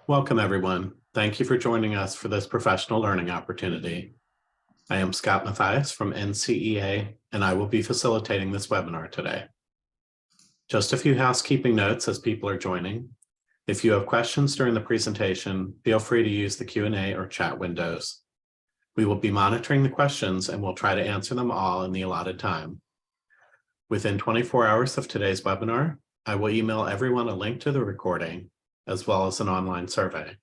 Welcome, everyone. Thank you for joining us for this professional learning opportunity. I am Scott Mathias from NCEA, and I will be facilitating this webinar today. Just a few housekeeping notes as people are joining. If you have questions during the presentation, feel free to use the Q&A or chat windows. We will be monitoring the questions and we'll try to answer them all in the allotted time. Within 24 hours of today's webinar, I will email everyone a link to the recording, as well as an online survey.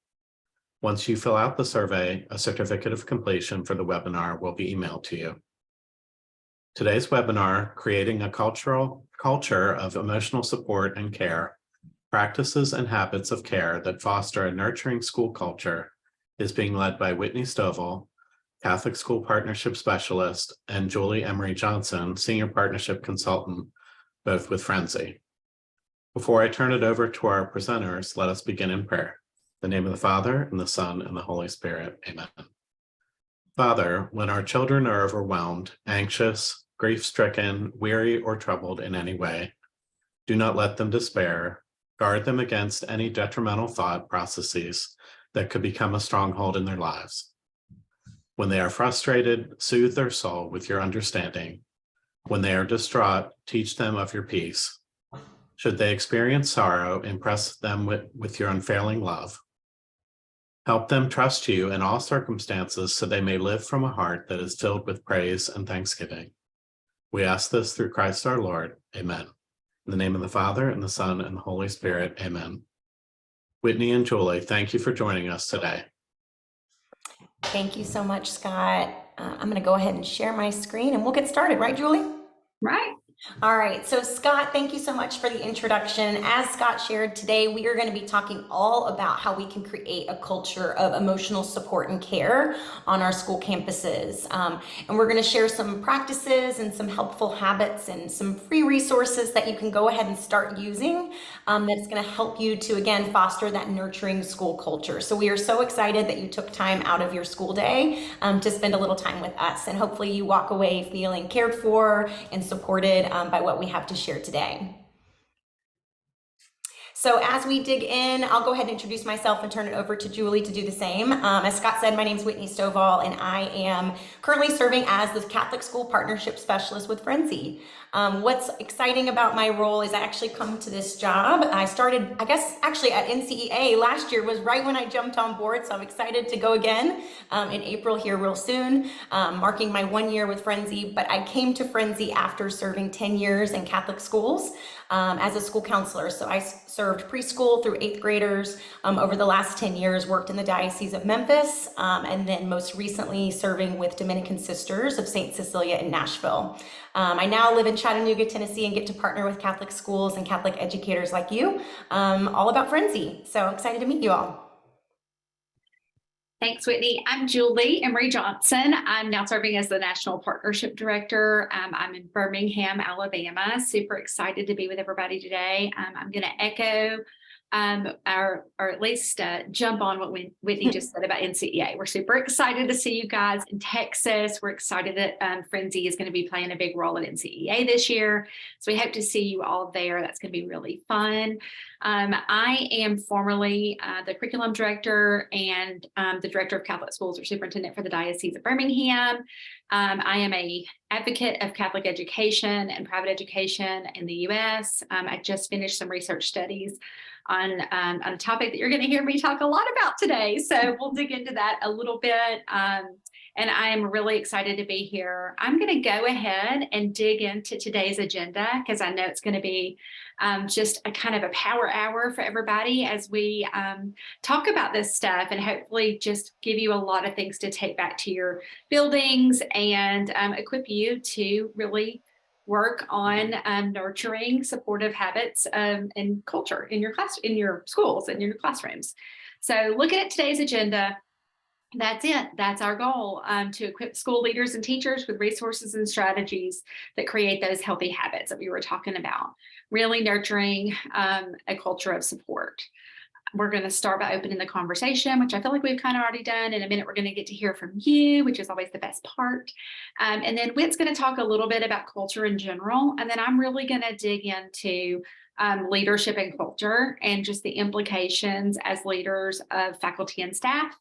Once you fill out the survey, a certificate of completion for the webinar will be emailed to you. Today's webinar, Creating a Culture of Emotional Support and Care, Practices and Habits of Care that Foster a Nurturing School Culture, is being led by Whitney Stovall, Catholic School Partnership Specialist, and Julie Emery Johnson, Senior Partnership Consultant, both with Friendzy. Before I turn it over to our presenters, let us begin in prayer. In the name of the Father, and the Son, and the Holy Spirit. Amen. Father, when our children are overwhelmed, anxious, grief-stricken, weary, or troubled in any way, do not let them despair. Guard them against any detrimental thought processes that could become a stronghold in their lives. When they are frustrated, soothe their soul with your understanding. When they are distraught, teach them of your peace. Should they experience sorrow, impress them with your unfailing love. Help them trust you in all circumstances so they may live from a heart that is filled with praise and thanksgiving. We ask this through Christ our Lord. Amen. In the name of the Father, and the Son, and the Holy Spirit. Amen. Whitney and Julie, thank you for joining us today. Thank you so much, Scott. I'm going to go ahead and share my screen and we'll get started, right, Julie? Right. All right, so Scott, thank you so much for the introduction. As Scott shared today, we are going to be talking all about how we can create a culture of emotional support and care on our school campuses. And we're going to share some practices and some helpful habits and some free resources that you can go ahead and start using that's going to help you to, again, foster that nurturing school culture. So we are so excited that you took time out of your school day to spend a little time with us. And hopefully you walk away feeling cared for and supported by what we have to share today. So as we dig in, I'll go ahead and introduce myself and turn it over to Julie to do the same. As Scott said, my name is Whitney Stovall, and I am currently serving as the Catholic School Partnership Specialist with Friendzy. What's exciting about my role is I actually come to this job. I started, I guess, actually at NCEA last year was right when I jumped on board, so I'm excited to go again in April here real soon, marking my 1 year with Friendzy. But I came to Friendzy after serving 10 years in Catholic schools as a school counselor. So I served preschool through 8th graders over the last 10 years, worked in the Diocese of Memphis, and then most recently serving with Dominican Sisters of St. Cecilia in Nashville. I now live in Chattanooga, Tennessee, and get to partner with Catholic schools and Catholic educators like you, all about Friendzy. So excited to meet you all. Thanks, Whitney. I'm Julie Emery Johnson. I'm now serving as the National Partnership Director. I'm in Birmingham, Alabama. Super excited to be with everybody today. I'm going to echo or at least jump on what Whitney just said about NCEA. We're super excited to see you guys in Texas. We're excited that Friendzy is going to be playing a big role at NCEA this year. So we hope to see you all there. That's going to be really fun. I am formerly the curriculum director and the director of Catholic schools or superintendent for the Diocese of Birmingham. I am an advocate of Catholic education and private education in the U.S. I just finished some research studies on a topic that you're going to hear me talk a lot about today. So we'll dig into that a little bit. And I am really excited to be here. I'm going to go ahead and dig into today's agenda because I know it's going to be just a kind of a power hour for everybody as we talk about this stuff and hopefully just give you a lot of things to take back to your buildings and equip you to really work on nurturing supportive habits and culture in your class, in your schools and in your classrooms. So looking at today's agenda, that's it. That's our goal, to equip school leaders and teachers with resources and strategies that create those healthy habits that we were talking about, really nurturing a culture of support. We're going to start by opening the conversation, which I feel like we've kind of already done. In a minute, we're going to get to hear from you, which is always the best part. And then Whit's going to talk a little bit about culture in general. And then I'm really going to dig into leadership and culture, and just the implications as leaders of faculty and staff.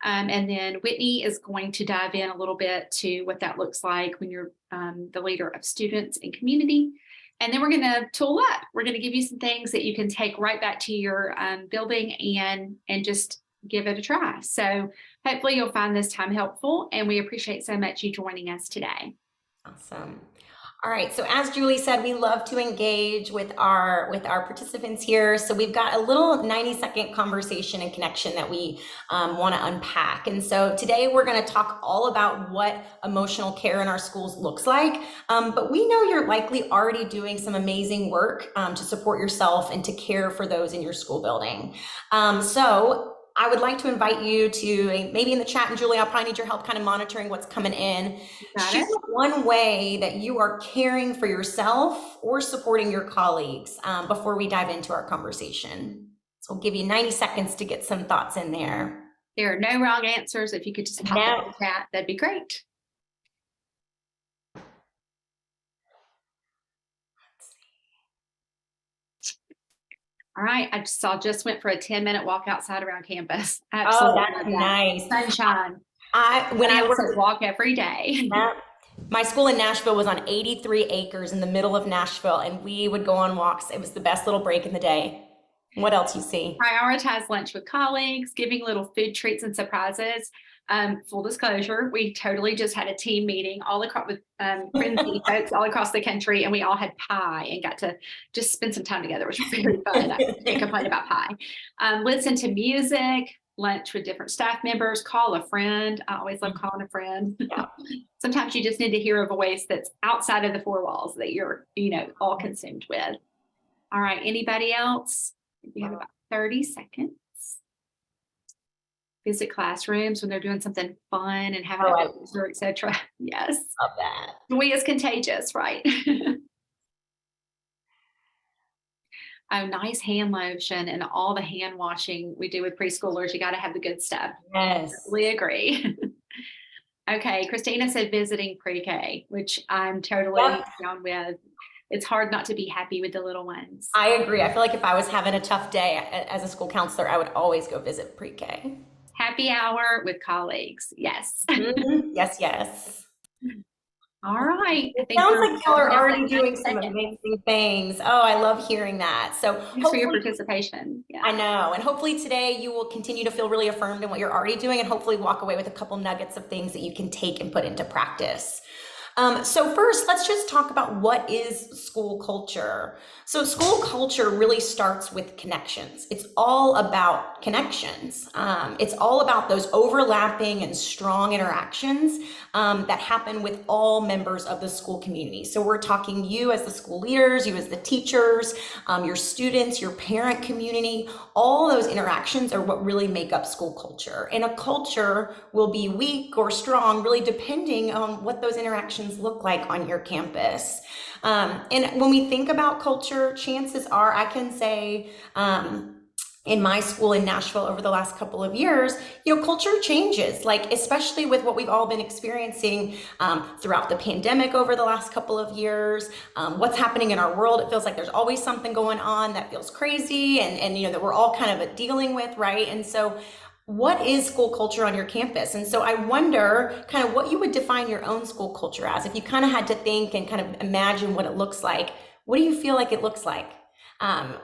And then Whitney is going to dive in a little bit to what that looks like when you're the leader of students and community. And then we're going to tool up. We're going to give you some things that you can take right back to your building and just give it a try. So hopefully you'll find this time helpful, and we appreciate so much you joining us today. Awesome. All right, so as Julie said, we love to engage with our participants here. So we've got a little 90-second conversation and connection that we want to unpack. And so today we're going to talk all about what emotional care in our schools looks like. But we know you're likely already doing some amazing work to support yourself and to care for those in your school building. So I would like to invite you to maybe in the chat, and Julie, I'll probably need your help kind of monitoring what's coming in. Share one way that you are caring for yourself or supporting your colleagues before we dive into our conversation. So we'll give you 90 seconds to get some thoughts in there. There are no wrong answers. If you could just pop it in the chat, that'd be great. All right, I just went for a 10-minute walk outside around campus. Absolutely. Oh, that's nice. Sunshine. When I work walk every day. My school in Nashville was on 83 acres in the middle of Nashville, and we would go on walks. It was the best little break in the day. What else you see? Prioritize lunch with colleagues, giving little food treats and surprises. Full disclosure, we totally just had a team meeting all across with Friendzy folks all across the country, and we all had pie and got to just spend some time together, which was very fun. I can't complain about pie. Listen to music, lunch with different staff members, call a friend. I always love calling a friend. Yeah. Sometimes you just need to hear a voice that's outside of the four walls that you're, all consumed with. All right, anybody else? We have about 30 seconds. Visit classrooms when they're doing something fun and having a booster, etc. Yes. Love that. Joy is contagious, right? Oh, nice hand lotion and all the hand washing we do with preschoolers. You got to have the good stuff. Yes. We agree. Okay, Christina said visiting pre-K, which I'm totally down with. It's hard not to be happy with the little ones. I agree. I feel like if I was having a tough day as a school counselor, I would always go visit pre-K. Happy hour with colleagues. Yes. Mm-hmm. Yes, yes. All right. It sounds like y'all are already doing some amazing things. Oh, I love hearing that. So thanks for your participation. Yeah. I know. And hopefully today you will continue to feel really affirmed in what you're already doing, and hopefully walk away with a couple nuggets of things that you can take and put into practice. So first, let's just talk about what is school culture. So school culture really starts with connections. It's all about connections. It's all about those overlapping and strong interactions that happen with all members of the school community. So we're talking you as the school leaders, you as the teachers, your students, your parent community. All those interactions are what really make up school culture. And a culture will be weak or strong, really depending on what those interactions look like on your campus. And when we think about culture, chances are I can say, in my school in Nashville over the last couple of years, culture changes, like especially with what we've all been experiencing throughout the pandemic over the last couple of years, what's happening in our world. It feels like there's always something going on that feels crazy and that we're all kind of dealing with, right? And so what is school culture on your campus? And so I wonder kind of what you would define your own school culture as. If you kind of had to think and kind of imagine what it looks like, what do you feel like it looks like?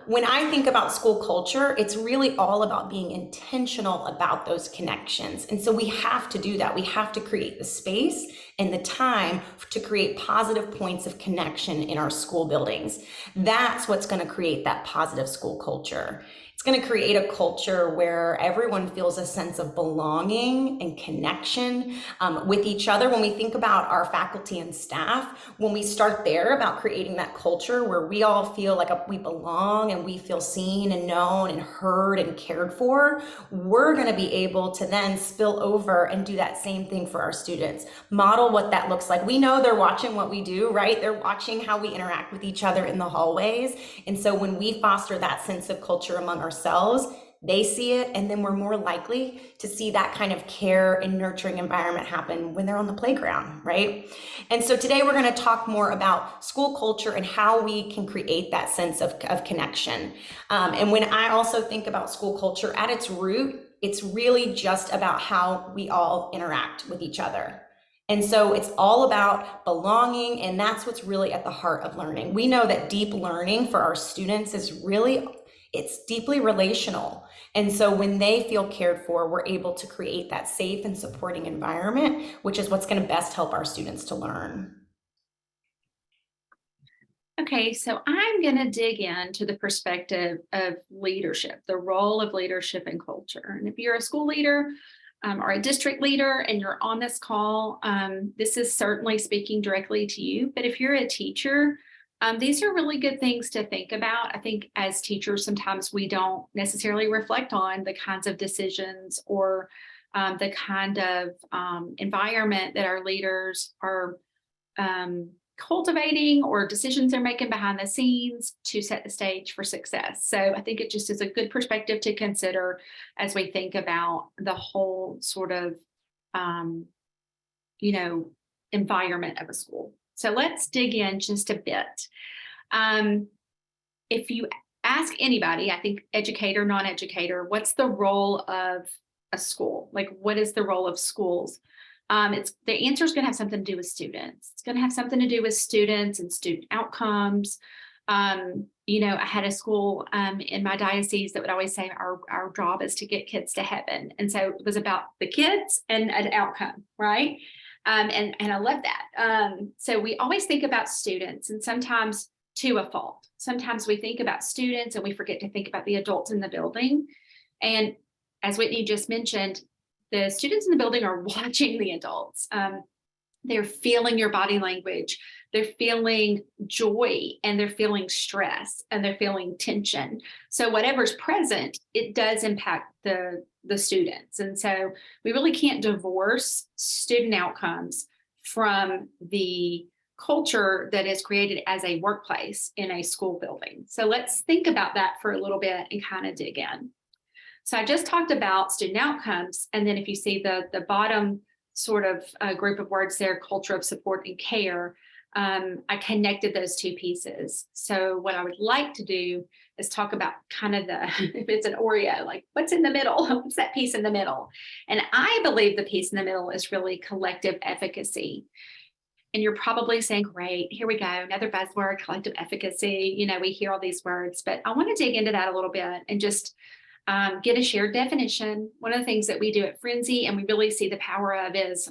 When I think about school culture, it's really all about being intentional about those connections. And so we have to do that. We have to create the space and the time to create positive points of connection in our school buildings. That's what's going to create that positive school culture. It's going to create a culture where everyone feels a sense of belonging and connection with each other. When we think about our faculty and staff, when we start there about creating that culture where we all feel like we belong and we feel seen and known and heard and cared for, we're going to be able to then spill over and do that same thing for our students. Model what that looks like. We know they're watching what we do, right? They're watching how we interact with each other in the hallways. And so when we foster that sense of culture among ourselves, they see it, and then we're more likely to see that kind of care and nurturing environment happen when they're on the playground, right? And so today we're going to talk more about school culture and how we can create that sense of connection. And when I also think about school culture at its root, it's really just about how we all interact with each other. And so it's all about belonging, and that's what's really at the heart of learning. We know that deep learning for our students is really, it's deeply relational. And so when they feel cared for, we're able to create that safe and supporting environment, which is what's going to best help our students to learn. Okay, so I'm going to dig into the perspective of leadership, the role of leadership in culture. And if you're a school leader or a district leader and you're on this call, this is certainly speaking directly to you. But if you're a teacher, these are really good things to think about. I think as teachers, sometimes we don't necessarily reflect on the kinds of decisions or the kind of environment that our leaders are cultivating or decisions they're making behind the scenes to set the stage for success. So I think it just is a good perspective to consider as we think about the whole sort of, environment of a school. So let's dig in just a bit. If you ask anybody, I think educator, non-educator, what's the role of a school? Like, what is the role of schools? The answer is going to have something to do with students. It's going to have something to do with students and student outcomes. I had a school in my diocese that would always say our job is to get kids to heaven. And so it was about the kids and an outcome, right? And I love that. So we always think about students, and sometimes to a fault. Sometimes we think about students and we forget to think about the adults in the building. And as Whitney just mentioned, the students in the building are watching the adults. They're feeling your body language. They're feeling joy, and they're feeling stress, and they're feeling tension. So whatever's present, it does impact the students. And so we really can't divorce student outcomes from the culture that is created as a workplace in a school building. So let's think about that for a little bit and kind of dig in. So I just talked about student outcomes. And then if you see the bottom sort of group of words there, culture of support and care, I connected those two pieces. So what I would like to do is talk about kind of if it's an Oreo, like what's in the middle? What's that piece in the middle? And I believe the piece in the middle is really collective efficacy. And you're probably saying, great, here we go, another buzzword, collective efficacy. We hear all these words, but I want to dig into that a little bit and just get a shared definition. One of the things that we do at Friendzy, and we really see the power of, is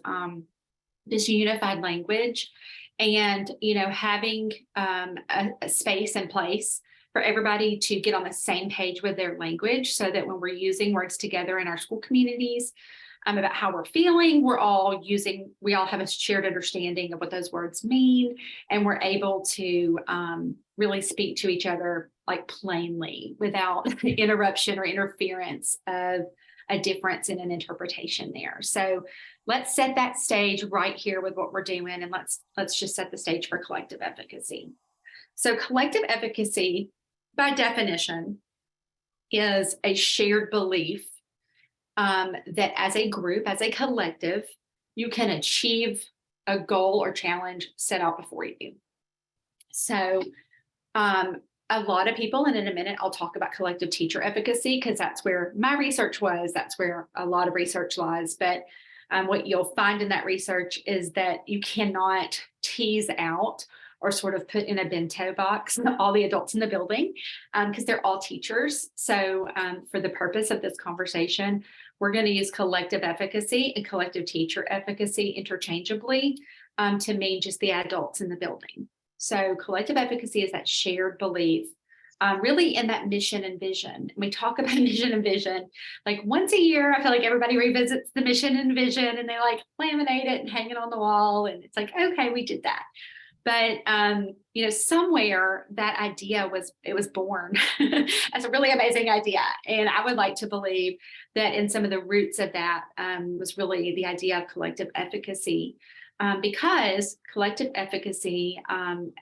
this unified language, and having a space and place for everybody to get on the same page with their language, so that when we're using words together in our school communities about how we're feeling, we all have a shared understanding of what those words mean, and we're able to really speak to each other like plainly without interruption or interference of a difference in an interpretation there. So let's set that stage right here with what we're doing, and let's just set the stage for collective efficacy. So collective efficacy, by definition, is a shared belief that as a group, as a collective, you can achieve a goal or challenge set out before you. So a lot of people, and in a minute, I'll talk about collective teacher efficacy, because that's where my research was. That's where a lot of research lies. But what you'll find in that research is that you cannot tease out or sort of put in a bento box all the adults in the building, because they're all teachers. So for the purpose of this conversation, we're going to use collective efficacy and collective teacher efficacy interchangeably to mean just the adults in the building. So collective efficacy is that shared belief, really in that mission and vision. We talk about mission and vision like once a year. I feel like everybody revisits the mission and vision, and they like laminate it and hang it on the wall. And it's like, okay, we did that. But, somewhere that idea was born as a really amazing idea. And I would like to believe that in some of the roots of that was really the idea of collective efficacy. Because collective efficacy,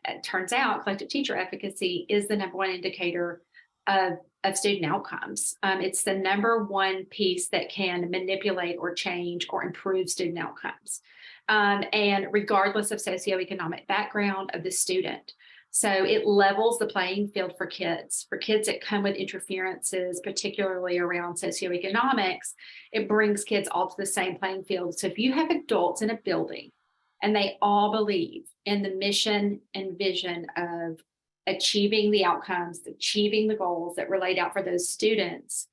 it turns out collective teacher efficacy is the number one indicator of of student outcomes. It's the number one piece that can manipulate or change or improve student outcomes. And regardless of socioeconomic background of the student. So it levels the playing field for kids that come with interferences, particularly around socioeconomics. It brings kids all to the same playing field. So if you have adults in a building and they all believe in the mission and vision of achieving the outcomes, achieving the goals that were laid out for those students,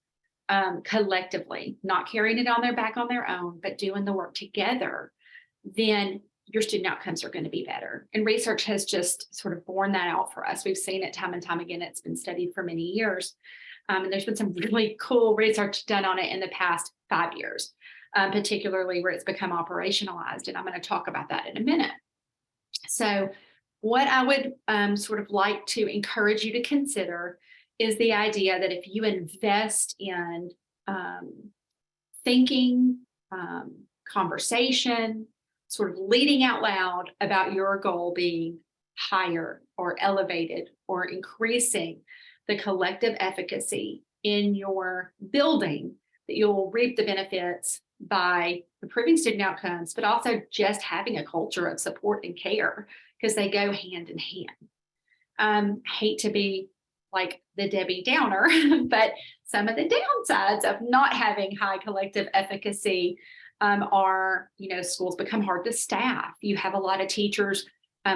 collectively, not carrying it on their back on their own, but doing the work together, then your student outcomes are going to be better. And research has just sort of borne that out for us. We've seen it time and time again. It's been studied for many years. And there's been some really cool research done on it in the past 5 years, particularly where it's become operationalized. And I'm going to talk about that in a minute. So what I would sort of like to encourage you to consider is the idea that if you invest in thinking, conversation, sort of leading out loud about your goal being higher or elevated or increasing the collective efficacy in your building, that you'll reap the benefits by improving student outcomes, but also just having a culture of support and care, because they go hand in hand. Hate to be like the Debbie Downer, but some of the downsides of not having high collective efficacy are, schools become hard to staff. You have a lot of teachers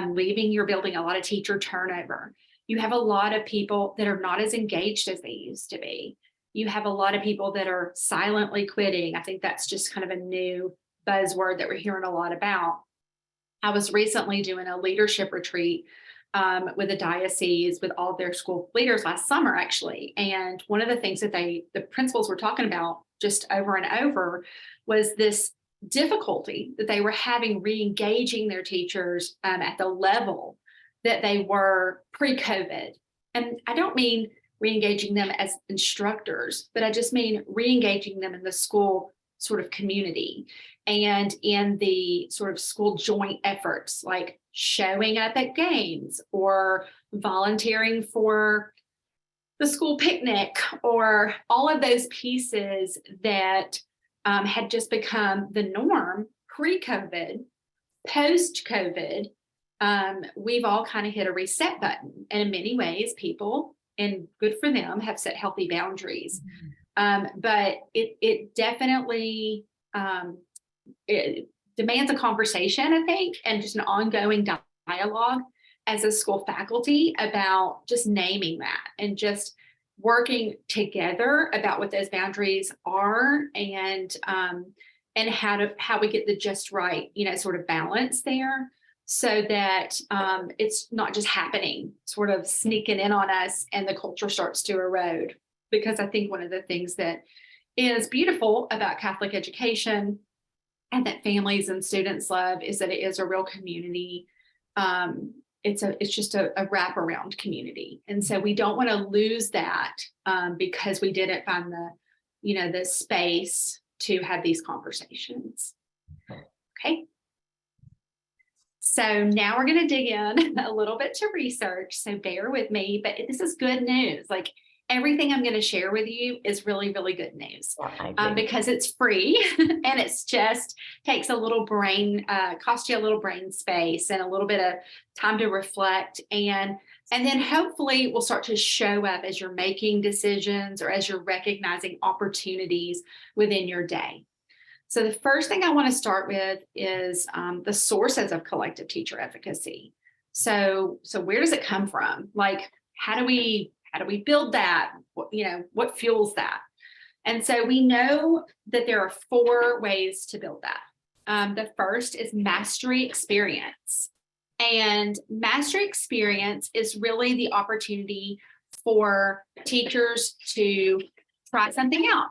leaving your building, a lot of teacher turnover. You have a lot of people that are not as engaged as they used to be. You have a lot of people that are silently quitting. I think that's just kind of a new buzzword that we're hearing a lot about. I was recently doing a leadership retreat with a diocese with all of their school leaders last summer, actually. And one of the things that the principals were talking about just over and over was this difficulty that they were having re-engaging their teachers at the level that they were pre-COVID. And I don't mean re-engaging them as instructors, but I just mean re-engaging them in the school sort of community and in the sort of school joint efforts, like showing up at games or volunteering for the school picnic, or all of those pieces that had just become the norm pre-COVID. Post-COVID, we've all kind of hit a reset button. And in many ways, people, and good for them, have set healthy boundaries. But it definitely it demands a conversation, I think, and just an ongoing dialogue as a school faculty about just naming that and just working together about what those boundaries are and how we get the just right, sort of balance there, so that it's not just happening, sort of sneaking in on us and the culture starts to erode. Because I think one of the things that is beautiful about Catholic education and that families and students love is that it is a real community. It's just a wraparound community. And so we don't want to lose that because we didn't find the space to have these conversations. Okay. So now we're going to dig in a little bit to research. So bear with me, but this is good news. Like, everything I'm going to share with you is really, really good news because it's free and it's just takes a little brain, costs you a little brain space and a little bit of time to reflect. And then hopefully will start to show up as you're making decisions or as you're recognizing opportunities within your day. So the first thing I want to start with is the sources of collective teacher efficacy. So where does it come from? Like, how do we build that? What fuels that? And so we know that there are 4 ways to build that. The first is mastery experience. And mastery experience is really the opportunity for teachers to try something out.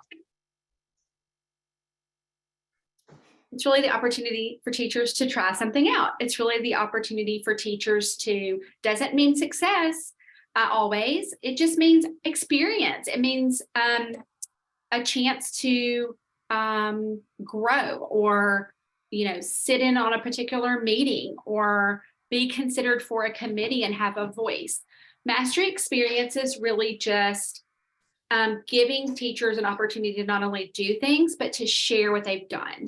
It's really the opportunity for teachers to try something out. It's really the opportunity for teachers to, doesn't mean success always, it just means experience. It means a chance to grow or, sit in on a particular meeting or be considered for a committee and have a voice. Mastery experience is really just giving teachers an opportunity to not only do things, but to share what they've done,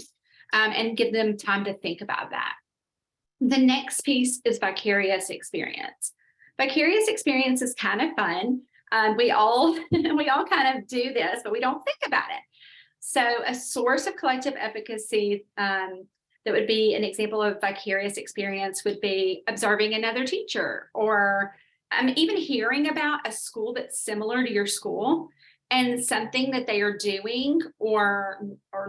and give them time to think about that. The next piece is vicarious experience. Vicarious experience is kind of fun. We all kind of do this, but we don't think about it. So a source of collective efficacy that would be an example of vicarious experience would be observing another teacher, or even hearing about a school that's similar to your school and something that they are doing or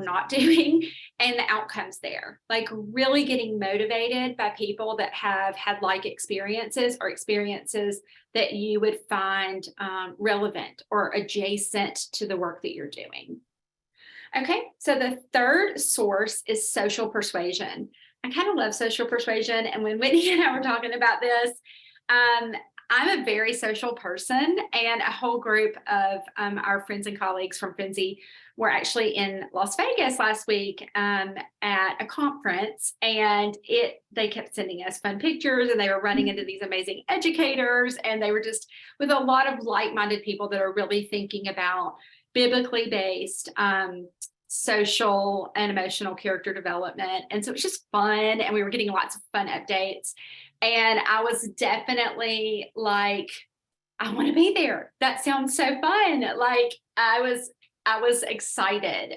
not doing, and the outcomes there. Like really getting motivated by people that have had like experiences or experiences that you would find relevant or adjacent to the work that you're doing. Okay, so the third source is social persuasion. I kind of love social persuasion. And when Whitney and I were talking about this, I'm a very social person, and a whole group of our friends and colleagues from Friendzy were actually in Las Vegas last week at a conference, and they kept sending us fun pictures, and they were running into these amazing educators, and they were just with a lot of like-minded people that are really thinking about biblically based social and emotional character development. And so it was just fun, and we were getting lots of fun updates. And I was definitely like, I want to be there. That sounds so fun. Like I was excited.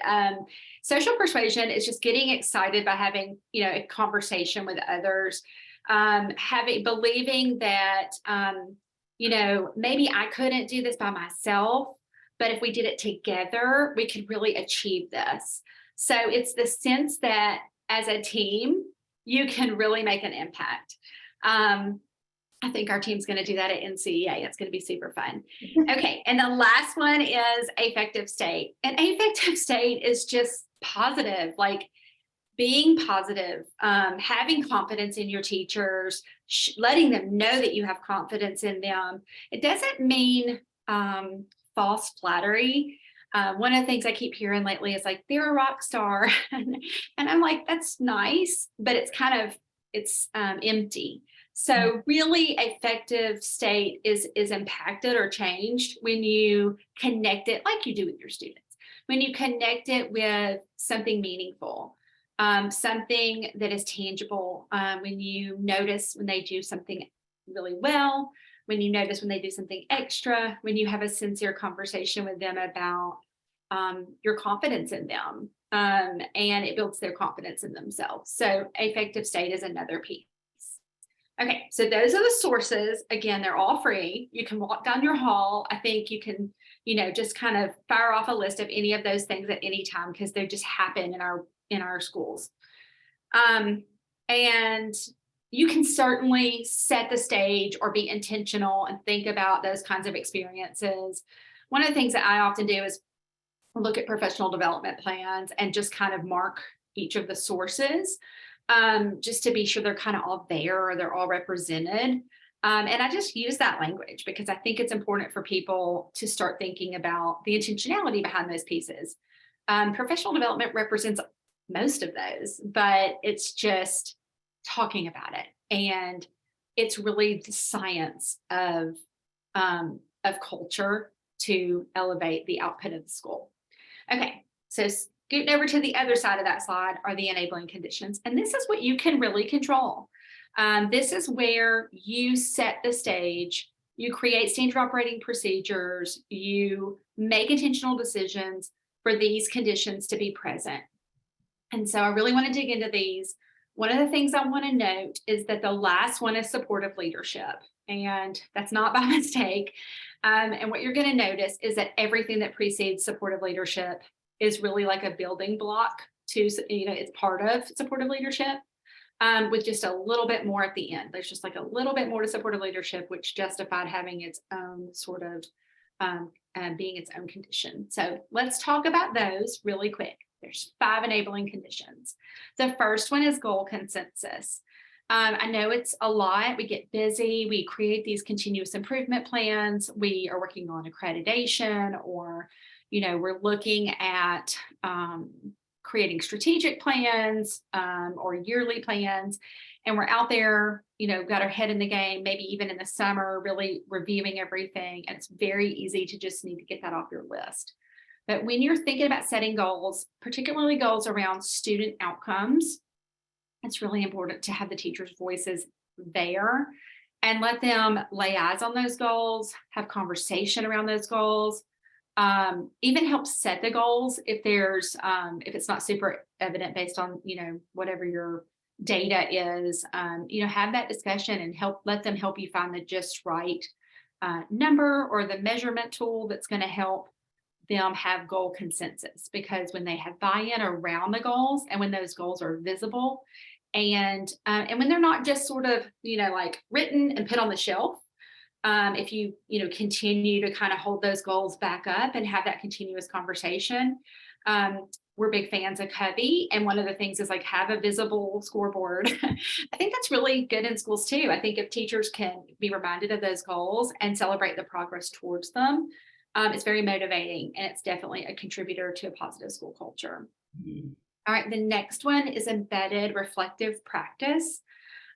Social persuasion is just getting excited by having, a conversation with others, believing that, maybe I couldn't do this by myself, but if we did it together, we could really achieve this. So it's the sense that as a team, you can really make an impact. I think our team's going to do that at NCEA. It's going to be super fun. Okay. And the last one is affective state. And affective state is just positive, like being positive, having confidence in your teachers, letting them know that you have confidence in them. It doesn't mean false flattery. One of the things I keep hearing lately is like, they're a rock star. And I'm like, that's nice, but it's empty. So really affective state is impacted or changed when you connect it like you do with your students, when you connect it with something meaningful, something that is tangible, when you notice when they do something really well, when you notice when they do something extra, when you have a sincere conversation with them about your confidence in them, and it builds their confidence in themselves. So affective state is another piece. Okay, so those are the sources. Again, they're all free. You can walk down your hall. I think you can, just kind of fire off a list of any of those things at any time, because they just happen in our schools. And you can certainly set the stage or be intentional and think about those kinds of experiences. One of the things that I often do is look at professional development plans and just kind of mark each of the sources, just to be sure they're kind of all there or they're all represented. And I just use that language because I think it's important for people to start thinking about the intentionality behind those pieces. Professional development represents most of those, but it's just talking about it. And it's really the science of culture to elevate the output of the school. Okay, so scooting over to the other side of that slide are the enabling conditions. And this is what you can really control. This is where you set the stage, you create standard operating procedures, you make intentional decisions for these conditions to be present. And so I really want to dig into these. One of the things I want to note is that the last one is supportive leadership, and that's not by mistake. And what you're going to notice is that everything that precedes supportive leadership is really like a building block to, it's part of supportive leadership, with just a little bit more at the end. There's just like a little bit more to supportive leadership, which justified having its own sort of being its own condition. So let's talk about those really quick. There's 5 enabling conditions. The first one is goal consensus. I know it's a lot. We get busy. We create these continuous improvement plans. We are working on accreditation, or, we're looking at creating strategic plans or yearly plans. and we're out there, got our head in the game, maybe even in the summer, really reviewing everything. And it's very easy to just need to get that off your list. But when you're thinking about setting goals, particularly goals around student outcomes, it's really important to have the teachers' voices there and let them lay eyes on those goals, have conversation around those goals, even help set the goals if if it's not super evident based on, whatever your data is, have that discussion and let them help you find the just right number or the measurement tool that's going to help them have goal consensus. Because when they have buy-in around the goals and when those goals are visible and when they're not just sort of, like written and put on the shelf, if you continue to kind of hold those goals back up and have that continuous conversation. We're big fans of Covey, and one of the things is like have a visible scoreboard. I think that's really good in schools too. I think if teachers can be reminded of those goals and celebrate the progress towards them, it's very motivating, and it's definitely a contributor to a positive school culture. All right, the next one is embedded reflective practice.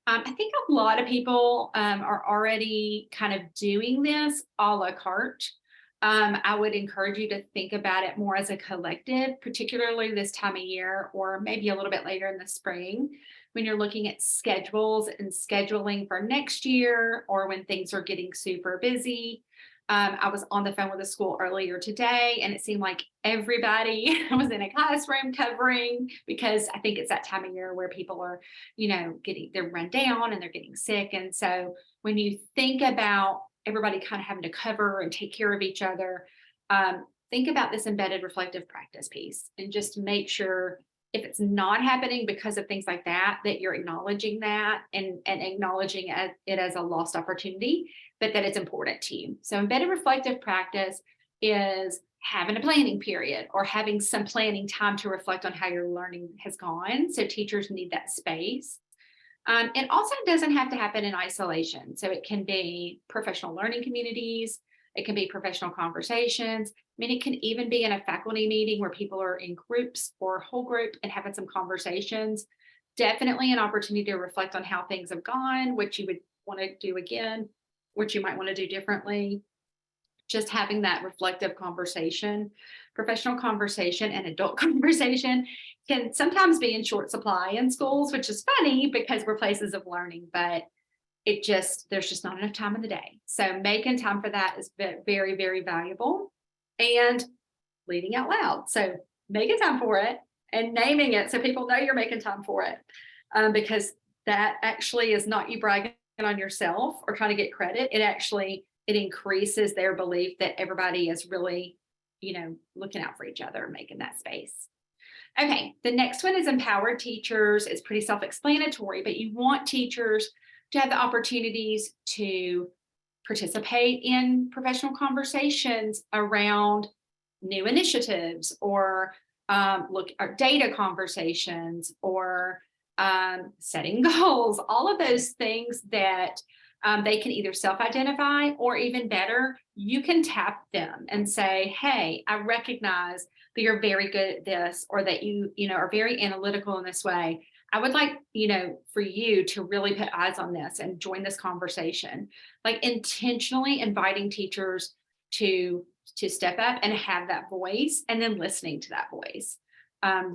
I think a lot of people are already kind of doing this a la carte. I would encourage you to think about it more as a collective, particularly this time of year, or maybe a little bit later in the spring, when you're looking at schedules and scheduling for next year, or when things are getting super busy. I was on the phone with a school earlier today, and it seemed like everybody was in a classroom covering, because I think it's that time of year where people are, they're run down and they're getting sick. And so when you think about everybody kind of having to cover and take care of each other, think about this embedded reflective practice piece and just make sure if it's not happening because of things like that, that you're acknowledging that and acknowledging it as a lost opportunity, but that it's important to you. So embedded reflective practice is having a planning period or having some planning time to reflect on how your learning has gone. So teachers need that space. It also doesn't have to happen in isolation. So it can be professional learning communities. It can be professional conversations. I mean, it can even be in a faculty meeting where people are in groups or whole group and having some conversations. Definitely an opportunity to reflect on how things have gone, what you would want to do again, what you might want to do differently. Just having that reflective conversation, professional conversation and adult conversation can sometimes be in short supply in schools, which is funny because we're places of learning, but there's just not enough time in the day. So making time for that is very, very valuable, and reading out loud. So making time for it and naming it so people know you're making time for it, because that actually is not you bragging on yourself or trying to get credit. It increases their belief that everybody is really, looking out for each other and making that space. Okay, the next one is empowered teachers. It's pretty self-explanatory, but you want teachers to have the opportunities to participate in professional conversations around new initiatives or look at data conversations or setting goals, all of those things that they can either self-identify, or even better, you can tap them and say, hey, I recognize that you're very good at this, or that you are very analytical in this way. I would like, for you to really put eyes on this and join this conversation, like intentionally inviting teachers to step up and have that voice, and then listening to that voice,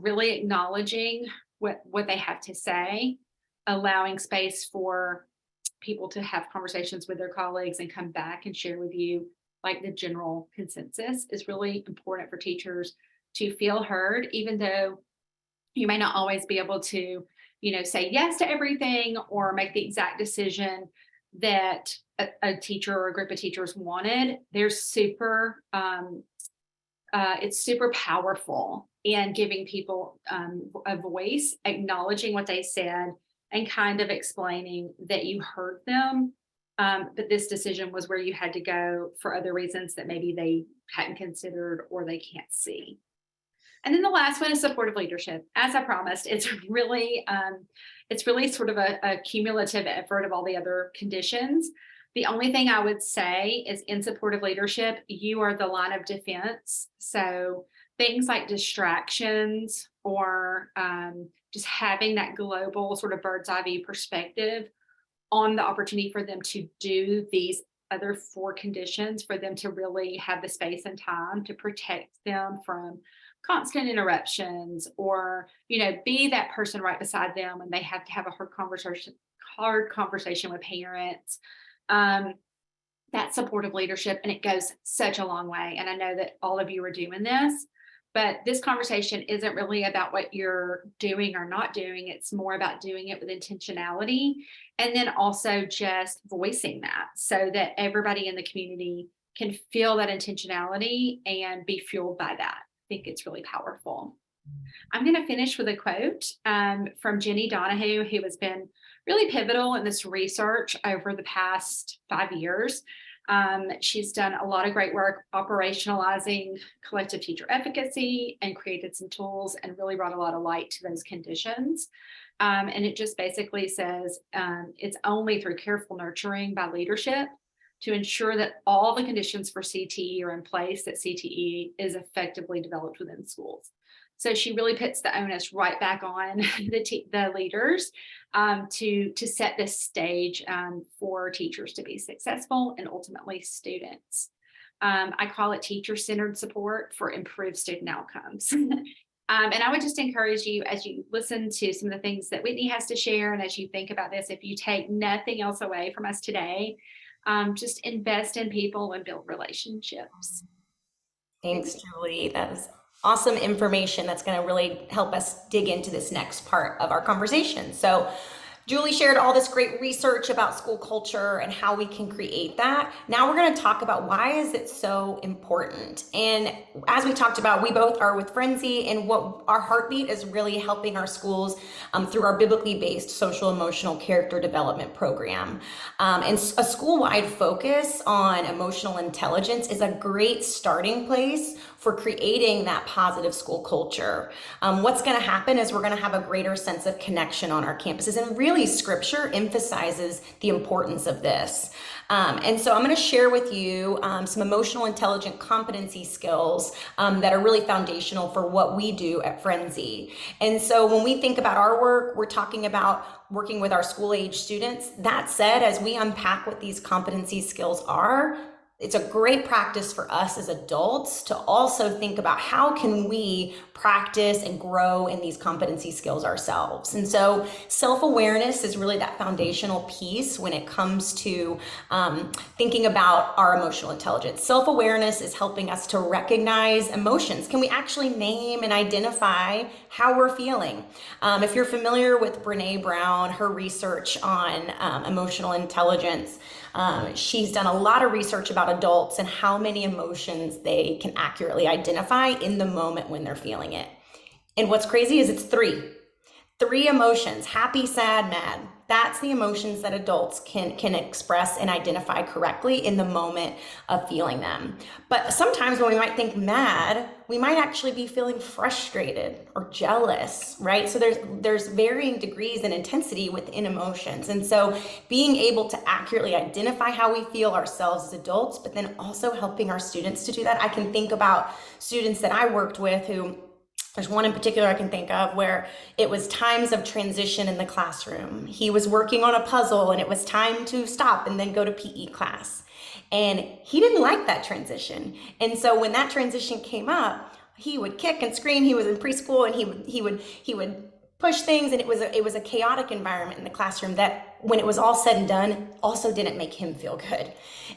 really acknowledging what they have to say, allowing space for people to have conversations with their colleagues and come back and share with you, like the general consensus is really important for teachers to feel heard, even though you may not always be able to, say yes to everything or make the exact decision that a teacher or a group of teachers wanted. It's super powerful in giving people a voice, acknowledging what they said, and kind of explaining that you heard them, but this decision was where you had to go for other reasons that maybe they hadn't considered or they can't see. And then the last one is supportive leadership. As I promised, it's really sort of a cumulative effort of all the other conditions. The only thing I would say is in supportive leadership, you are the line of defense. So things like distractions or just having that global sort of bird's eye view perspective on the opportunity for them to do these other 4 conditions, for them to really have the space and time to protect them from constant interruptions, or, be that person right beside them when they have to have a hard conversation with parents. That supportive leadership, and it goes such a long way. And I know that all of you are doing this, but this conversation isn't really about what you're doing or not doing. It's more about doing it with intentionality, and then also just voicing that so that everybody in the community can feel that intentionality and be fueled by that. I think it's really powerful. I'm going to finish with a quote from Jenny Donahue, who has been really pivotal in this research over the past 5 years. She's done a lot of great work operationalizing collective teacher efficacy and created some tools and really brought a lot of light to those conditions. And it just basically says it's only through careful nurturing by leadership to ensure that all the conditions for CTE are in place, that CTE is effectively developed within schools. So she really puts the onus right back on the leaders to set this stage for teachers to be successful and ultimately students. I call it teacher-centered support for improved student outcomes. And I would just encourage you, as you listen to some of the things that Whitney has to share, and as you think about this, if you take nothing else away from us today, just invest in people and build relationships. Thanks, Julie. That was awesome information that's going to really help us dig into this next part of our conversation. So Julie shared all this great research about school culture and how we can create that. Now we're going to talk about why is it so important. And as we talked about, we both are with Friendzy, and what our heartbeat is really helping our schools through our biblically based social emotional character development program. And a school-wide focus on emotional intelligence is a great starting place for creating that positive school culture. What's going to happen is we're going to have a greater sense of connection on our campuses, and really scripture emphasizes the importance of this. And so I'm going to share with you some emotional intelligent competency skills that are really foundational for what we do at Friendzy. And so when we think about our work, we're talking about working with our school age students. That said, as we unpack what these competency skills are, it's a great practice for us as adults to also think about how can we practice and grow in these competency skills ourselves. And so self-awareness is really that foundational piece when it comes to thinking about our emotional intelligence. Self-awareness is helping us to recognize emotions. Can we actually name and identify how we're feeling? If you're familiar with Brene Brown, her research on emotional intelligence, she's done a lot of research about adults and how many emotions they can accurately identify in the moment when they're feeling it. And what's crazy is it's three emotions: happy, sad, mad. That's the emotions that adults can express and identify correctly in the moment of feeling them. But sometimes when we might think mad, we might actually be feeling frustrated or jealous, right? So there's varying degrees and intensity within emotions. And so being able to accurately identify how we feel ourselves as adults, but then also helping our students to do that. I can think about students that I worked with who, there's one in particular I can think of where it was times of transition in the classroom. He was working on a puzzle and it was time to stop and then go to PE class. And he didn't like that transition. And so when that transition came up, he would kick and scream. He was in preschool and he would push things, and it was a chaotic environment in the classroom that, when it was all said and done, also didn't make him feel good.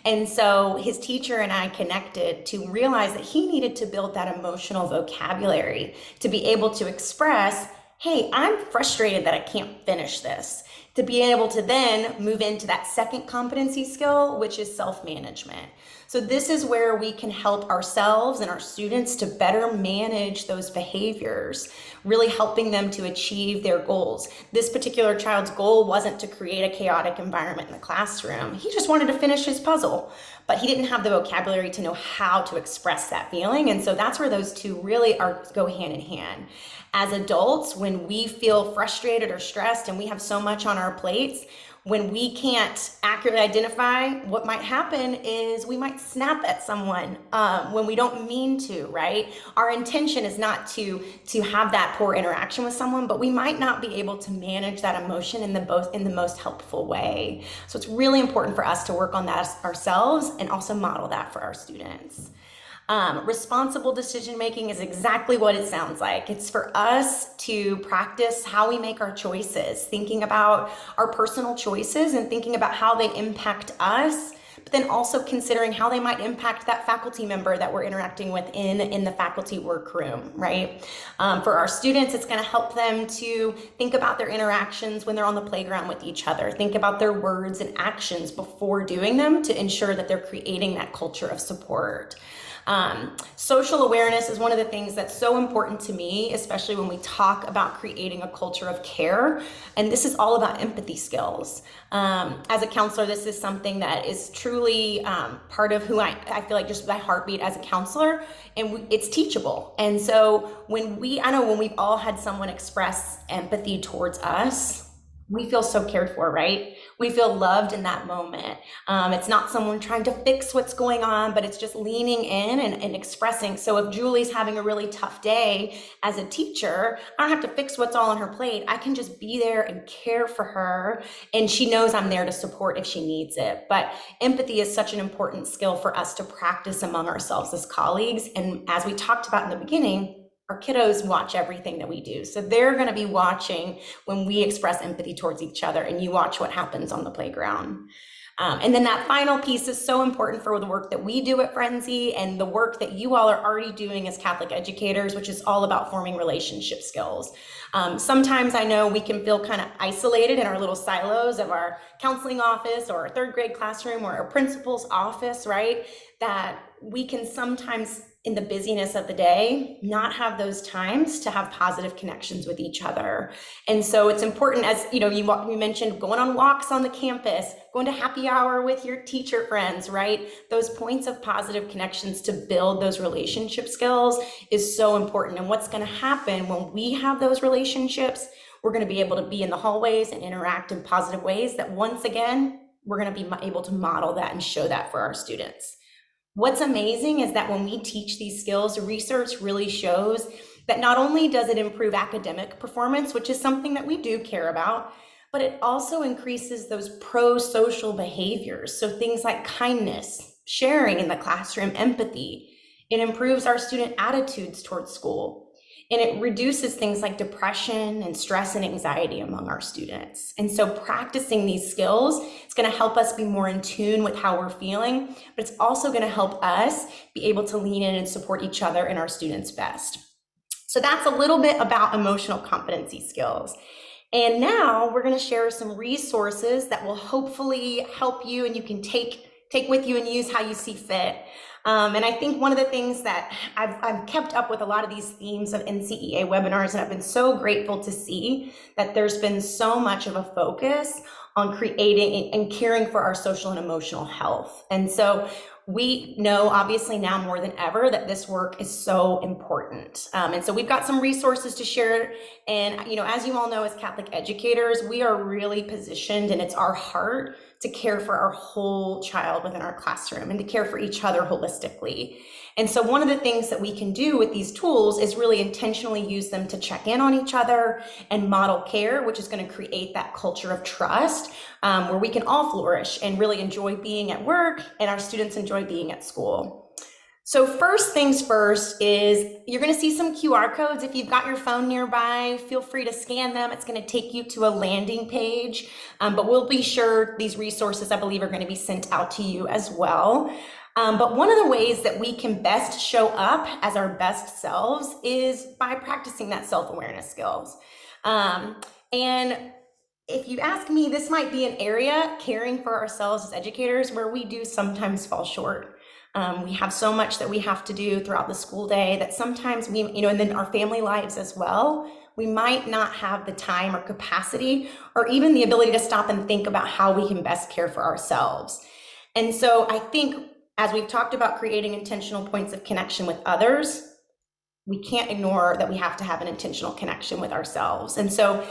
And so his teacher and I connected to realize that he needed to build that emotional vocabulary to be able to express, hey, I'm frustrated that I can't finish this, to be able to then move into that second competency skill, which is self-management. So this is where we can help ourselves and our students to better manage those behaviors, really helping them to achieve their goals. This particular child's goal wasn't to create a chaotic environment in the classroom. He just wanted to finish his puzzle, but he didn't have the vocabulary to know how to express that feeling. And so that's where those two really go hand in hand. As adults, when we feel frustrated or stressed and we have so much on our plates, When we can't accurately identify, what might happen is we might snap at someone when we don't mean to, right? Our intention is not to have that poor interaction with someone, but we might not be able to manage that emotion in the most helpful way. So it's really important for us to work on that ourselves and also model that for our students. Responsible decision making is exactly what it sounds like. It's for us to practice how we make our choices, thinking about our personal choices and thinking about how they impact us, but then also considering how they might impact that faculty member that we're interacting with in the faculty workroom, right? For our students, it's going to help them to think about their interactions when they're on the playground with each other, think about their words and actions before doing them to ensure that they're creating that culture of support. Social awareness is one of the things that's so important to me, especially when we talk about creating a culture of care. And this is all about empathy skills. As a counselor, this is something that is truly part of who I feel like just my heartbeat as a counselor, and it's teachable. And so I know when we've all had someone express empathy towards us, we feel so cared for, right? We feel loved in that moment. It's not someone trying to fix what's going on, but it's just leaning in and expressing. So if Julie's having a really tough day as a teacher, I don't have to fix what's all on her plate. I can just be there and care for her. And she knows I'm there to support if she needs it. But empathy is such an important skill for us to practice among ourselves as colleagues. And as we talked about in the beginning, our kiddos watch everything that we do. So they're going to be watching when we express empathy towards each other, and you watch what happens on the playground. And then that final piece is so important for the work that we do at Friendzy and the work that you all are already doing as Catholic educators, which is all about forming relationship skills. Sometimes I know we can feel kind of isolated in our little silos of our counseling office or our third grade classroom or our principal's office, right? That we can sometimes, in the busyness of the day, not have those times to have positive connections with each other. And so it's important, as you know, you mentioned going on walks on the campus, going to happy hour with your teacher friends, right? Those points of positive connections to build those relationship skills is so important. And what's going to happen when we have those relationships, we're going to be able to be in the hallways and interact in positive ways that, once again, we're going to be able to model that and show that for our students. What's amazing is that when we teach these skills, research really shows that not only does it improve academic performance, which is something that we do care about, but it also increases those pro-social behaviors. So things like kindness, sharing in the classroom, empathy. It improves our student attitudes towards school. And it reduces things like depression and stress and anxiety among our students. And so practicing these skills, it's going to help us be more in tune with how we're feeling, but it's also going to help us be able to lean in and support each other and our students best. So that's a little bit about emotional competency skills. And now we're going to share some resources that will hopefully help you and you can take with you and use how you see fit. And I think one of the things that I've kept up with a lot of these themes of NCEA webinars, and I've been so grateful to see that there's been so much of a focus on creating and caring for our social and emotional health. And so we know, obviously now more than ever, that this work is so important. And so we've got some resources to share. And, you know, as you all know, as Catholic educators, we are really positioned, and it's our heart to care for our whole child within our classroom and to care for each other holistically. And so one of the things that we can do with these tools is really intentionally use them to check in on each other and model care, which is going to create that culture of trust where we can all flourish and really enjoy being at work and our students enjoy being at school. So first things first is you're going to see some QR codes. If you've got your phone nearby, feel free to scan them. It's going to take you to a landing page, but we'll be sure these resources, I believe, are going to be sent out to you as well. But one of the ways that we can best show up as our best selves is by practicing that self-awareness skills. And if you ask me, this might be an area, caring for ourselves as educators, where we do sometimes fall short. We have so much that we have to do throughout the school day that sometimes we, you know, and then our family lives as well, we might not have the time or capacity or even the ability to stop and think about how we can best care for ourselves. And so I think, as we've talked about creating intentional points of connection with others, we can't ignore that we have to have an intentional connection with ourselves. And so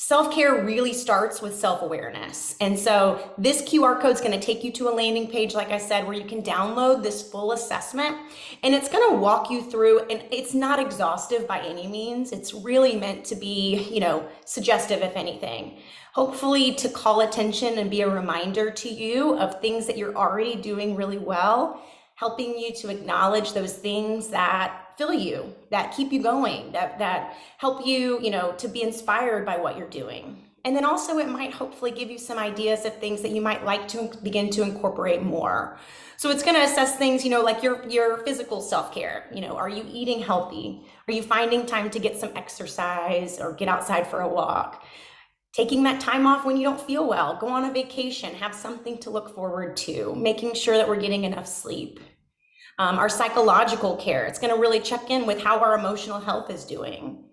Self-care really starts with self-awareness. And so this QR code is going to take you to a landing page, like I said, where you can download this full assessment, and it's going to walk you through, and it's not exhaustive by any means. It's really meant to be, suggestive, if anything, hopefully to call attention and be a reminder to you of things that you're already doing really well, helping you to acknowledge those things that fill you, that keep you going, that help you, to be inspired by what you're doing. And then also it might hopefully give you some ideas of things that you might like to begin to incorporate more. So it's going to assess things, like your physical self-care. Are you eating healthy? Are you finding time to get some exercise or get outside for a walk? Taking that time off when you don't feel well, go on a vacation, have something to look forward to, making sure that we're getting enough sleep. Our psychological care, it's going to really check in with how our emotional health is doing.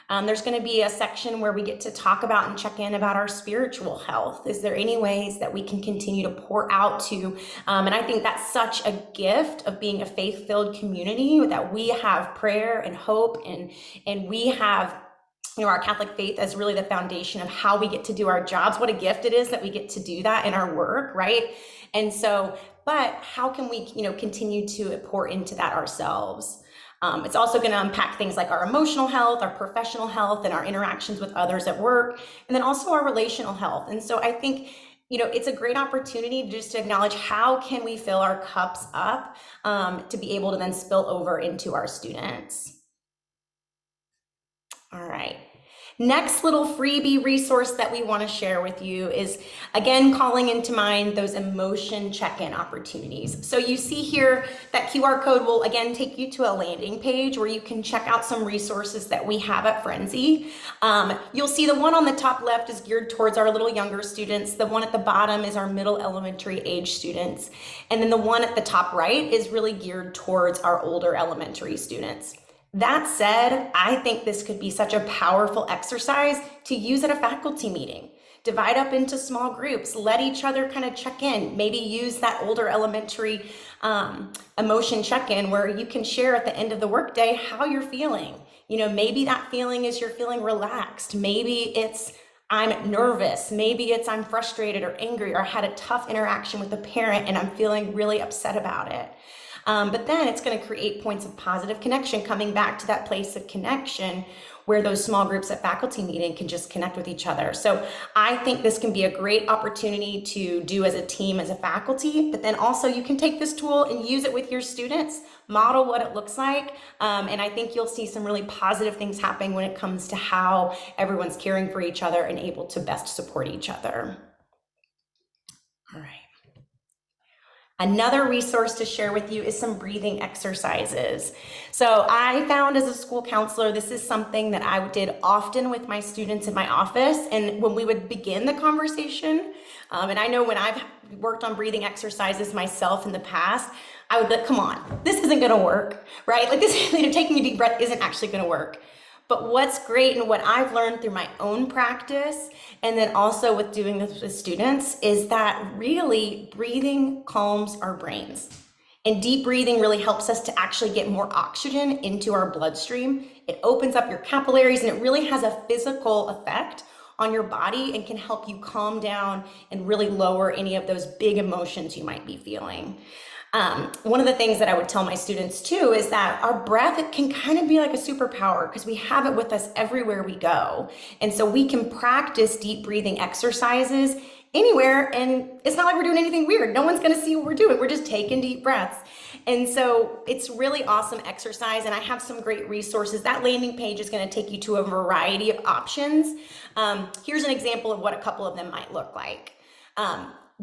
There's going to be a section where we get to talk about and check in about our spiritual health. Is there any ways that we can continue to pour out to? And I think that's such a gift of being a faith-filled community, that we have prayer and hope, and we have our Catholic faith as really the foundation of how we get to do our jobs. What a gift it is that we get to do that in our work, right? And so, but how can we, continue to pour into that ourselves? It's also going to unpack things like our emotional health, our professional health, and our interactions with others at work, and then also our relational health. And so I think, it's a great opportunity just to acknowledge how can we fill our cups up to be able to then spill over into our students. All right. Next little freebie resource that we want to share with you is, again, calling into mind those emotion check-in opportunities. So you see here that QR code will again take you to a landing page where you can check out some resources that we have at Friendzy. You'll see the one on the top left is geared towards our little younger students. The one at the bottom is our middle elementary age students. And then the one at the top right is really geared towards our older elementary students. That said, I think this could be such a powerful exercise to use at a faculty meeting. Divide up into small groups, let each other kind of check in, maybe use that older elementary emotion check-in where you can share at the end of the workday how you're feeling. Maybe that feeling is you're feeling relaxed. Maybe it's I'm nervous. Maybe it's I'm frustrated or angry, or I had a tough interaction with a parent and I'm feeling really upset about it. But then it's going to create points of positive connection, coming back to that place of connection where those small groups at faculty meeting can just connect with each other. So I think this can be a great opportunity to do as a team, as a faculty, but then also you can take this tool and use it with your students, model what it looks like. And I think you'll see some really positive things happening when it comes to how everyone's caring for each other and able to best support each other. All right. Another resource to share with you is some breathing exercises. So I found as a school counselor, this is something that I did often with my students in my office. And when we would begin the conversation, and I know when I've worked on breathing exercises myself in the past, I would be like, come on, this isn't gonna work, right? Like this, taking a deep breath isn't actually gonna work. But what's great and what I've learned through my own practice, and then also with doing this with students, is that really breathing calms our brains. And deep breathing really helps us to actually get more oxygen into our bloodstream. It opens up your capillaries and it really has a physical effect on your body and can help you calm down and really lower any of those big emotions you might be feeling. One of the things that I would tell my students too is that our breath, it can kind of be like a superpower because we have it with us everywhere we go. And so we can practice deep breathing exercises anywhere, and it's not like we're doing anything weird. No one's going to see what we're doing. We're just taking deep breaths. And so it's really awesome exercise, and I have some great resources. That landing page is going to take you to a variety of options. Here's an example of what a couple of them might look like.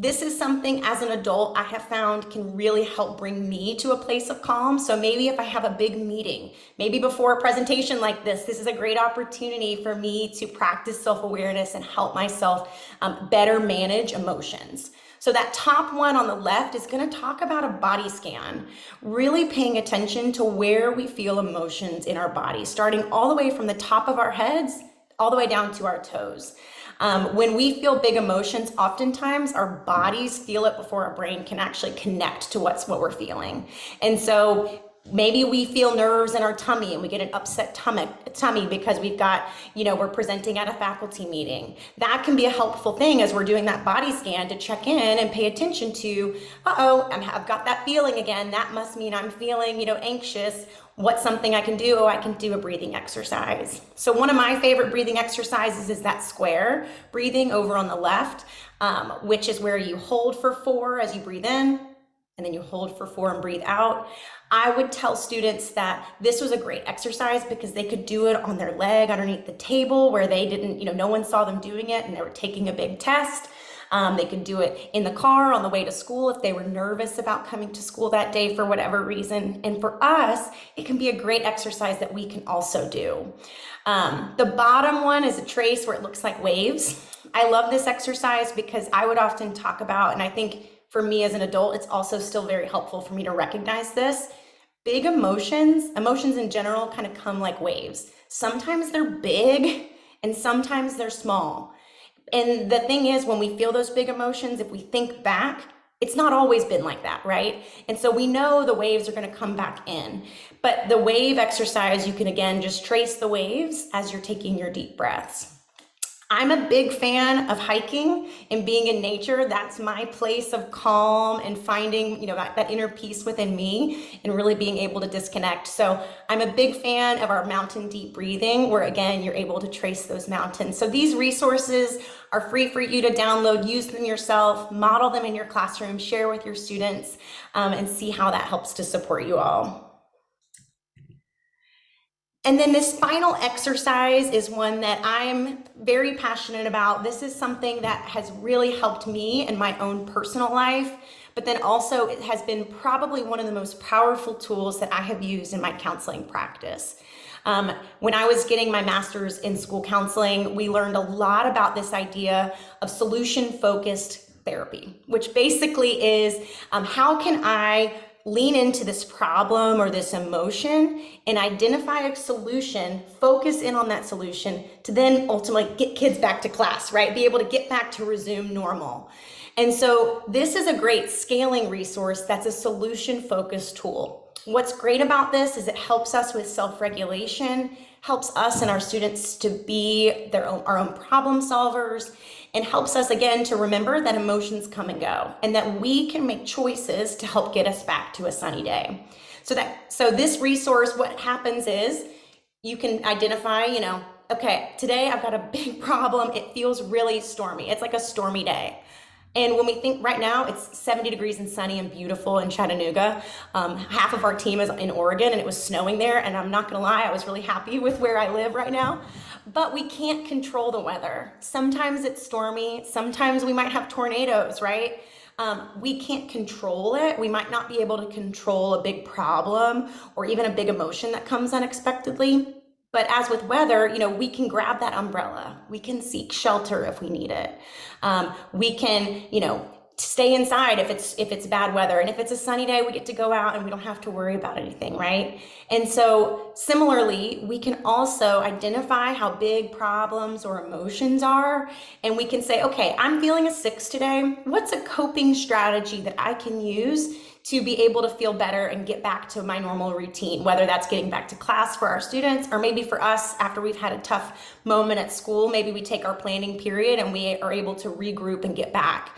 This is something as an adult I have found can really help bring me to a place of calm. So maybe if I have a big meeting, maybe before a presentation like this is a great opportunity for me to practice self-awareness and help myself better manage emotions. So that top one on the left is going to talk about a body scan, really paying attention to where we feel emotions in our body, starting all the way from the top of our heads all the way down to our toes. When we feel big emotions, oftentimes our bodies feel it before our brain can actually connect to what we're feeling. And so Maybe we feel nerves in our tummy and we get an upset tummy because we've got, we're presenting at a faculty meeting. That can be a helpful thing as we're doing that body scan to check in and pay attention to, I've got that feeling again. That must mean I'm feeling, anxious. What's something I can do? Oh, I can do a breathing exercise. So one of my favorite breathing exercises is that square breathing over on the left, which is where you hold for 4 as you breathe in, and then you hold for 4 and breathe out. I would tell students that this was a great exercise because they could do it on their leg underneath the table where they didn't, no one saw them doing it and they were taking a big test. They could do it in the car on the way to school if they were nervous about coming to school that day for whatever reason. And for us, it can be a great exercise that we can also do. The bottom one is a trace where it looks like waves. I love this exercise because I would often talk about, and I think for me as an adult, it's also still very helpful for me to recognize this. Big emotions in general kind of come like waves. Sometimes they're big and sometimes they're small. And the thing is, when we feel those big emotions, if we think back, it's not always been like that, right? And so we know the waves are going to come back in. But the wave exercise, you can again just trace the waves as you're taking your deep breaths. I'm a big fan of hiking and being in nature. That's my place of calm and finding, that inner peace within me and really being able to disconnect. So I'm a big fan of our mountain deep breathing, where again, you're able to trace those mountains. So these resources are free for you to download, use them yourself, model them in your classroom, share with your students, and see how that helps to support you all. And then this final exercise is one that I'm very passionate about. This is something that has really helped me in my own personal life, but then also it has been probably one of the most powerful tools that I have used in my counseling practice. When I was getting my master's in school counseling, we learned a lot about this idea of solution-focused therapy, which basically is how can I lean into this problem or this emotion and identify a solution, focus in on that solution to then ultimately get kids back to class, right? Be able to get back to resume normal. And so this is a great scaling resource that's a solution-focused tool. What's great about this is it helps us with self-regulation, helps us and our students to be our own problem solvers, and helps us again to remember that emotions come and go and that we can make choices to help get us back to a sunny day. So this resource, what happens is you can identify, okay, today I've got a big problem. It feels really stormy. It's like a stormy day. And when we think right now, it's 70 degrees and sunny and beautiful in Chattanooga. Half of our team is in Oregon and it was snowing there. And I'm not gonna lie, I was really happy with where I live right now. But we can't control the weather. Sometimes it's stormy. Sometimes we might have tornadoes, right? We can't control it. We might not be able to control a big problem or even a big emotion that comes unexpectedly. But as with weather, we can grab that umbrella. We can seek shelter if we need it. We can, stay inside if it's bad weather. And if it's a sunny day, we get to go out and we don't have to worry about anything, right? And so similarly, we can also identify how big problems or emotions are. And we can say, okay, I'm feeling a 6 today. What's a coping strategy that I can use to be able to feel better and get back to my normal routine, whether that's getting back to class for our students, or maybe for us after we've had a tough moment at school, maybe we take our planning period and we are able to regroup and get back.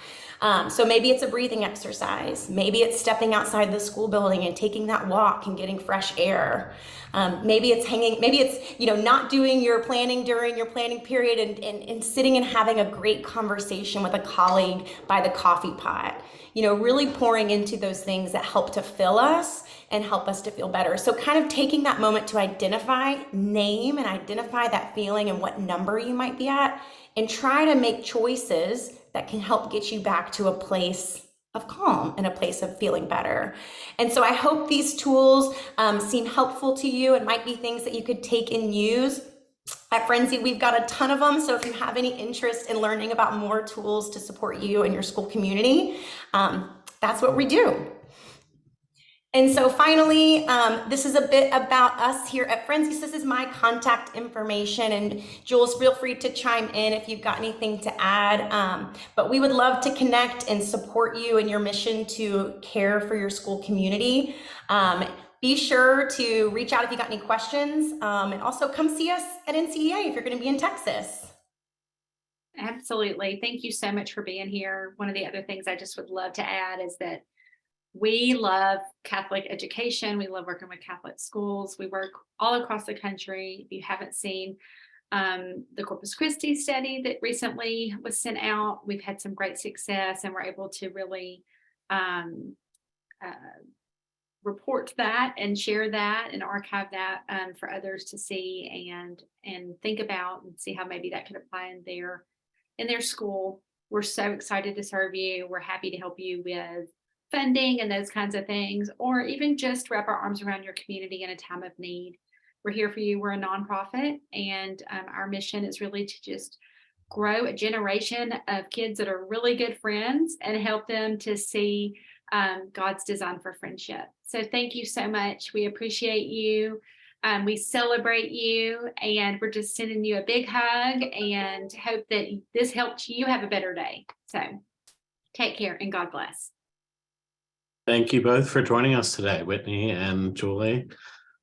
So maybe it's a breathing exercise. Maybe it's stepping outside the school building and taking that walk and getting fresh air. Maybe it's not doing your planning during your planning period and sitting and having a great conversation with a colleague by the coffee pot. Really pouring into those things that help to fill us and help us to feel better. So kind of taking that moment to name and identify that feeling and what number you might be at, and try to make choices that can help get you back to a place of calm and a place of feeling better. And so I hope these tools seem helpful to you and might be things that you could take and use. At Friendzy, we've got a ton of them. So if you have any interest in learning about more tools to support you and your school community, that's what we do. And so finally, this is a bit about us here at Friendzy. So this is my contact information, and Jules, feel free to chime in if you've got anything to add. But we would love to connect and support you in your mission to care for your school community. Be sure to reach out if you got any questions, and also come see us at NCEA if you're going to be in Texas. Absolutely. Thank you so much for being here. One of the other things I just would love to add is that we love Catholic education. We love working with Catholic schools. We work all across the country. If you haven't seen the Corpus Christi study that recently was sent out, we've had some great success, and we're able to really report that and share that and archive that for others to see and think about and see how maybe that could apply in their school. We're so excited to serve you. We're happy to help you with funding and those kinds of things, or even just wrap our arms around your community in a time of need. We're here for you. We're a nonprofit, and our mission is really to just grow a generation of kids that are really good friends and help them to see God's design for friendship. So thank you so much. We appreciate you. We celebrate you, and we're just sending you a big hug and hope that this helped you have a better day. So take care and God bless. Thank you both for joining us today, Whitney and Julie.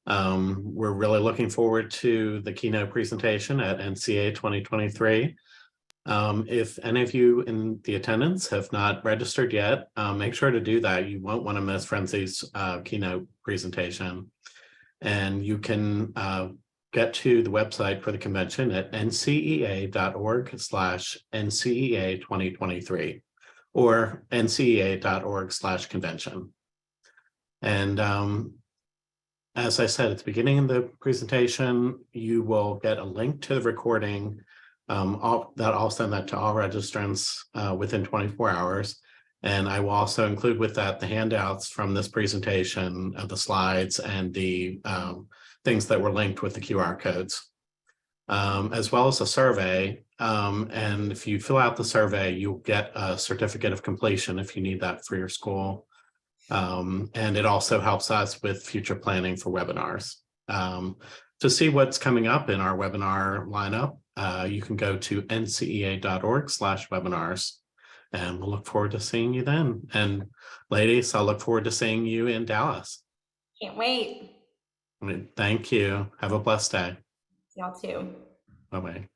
We're really looking forward to the keynote presentation at NCA 2023. If any of you in the attendance have not registered yet, make sure to do that. You won't want to miss Friendzy's keynote presentation. And you can get to the website for the convention at ncea.org/NCEA 2023 or ncea.org/convention. And as I said at the beginning of the presentation, you will get a link to the recording. I'll send that to all registrants within 24 hours. And I will also include with that the handouts from this presentation, the slides, and the things that were linked with the QR codes, as well as a survey. And if you fill out the survey, you'll get a certificate of completion if you need that for your school. And it also helps us with future planning for webinars. To see what's coming up in our webinar lineup, you can go to ncea.org/webinars. And we'll look forward to seeing you then. And ladies, I'll look forward to seeing you in Dallas. Can't wait. Thank you. Have a blessed day. Y'all too. Bye-bye.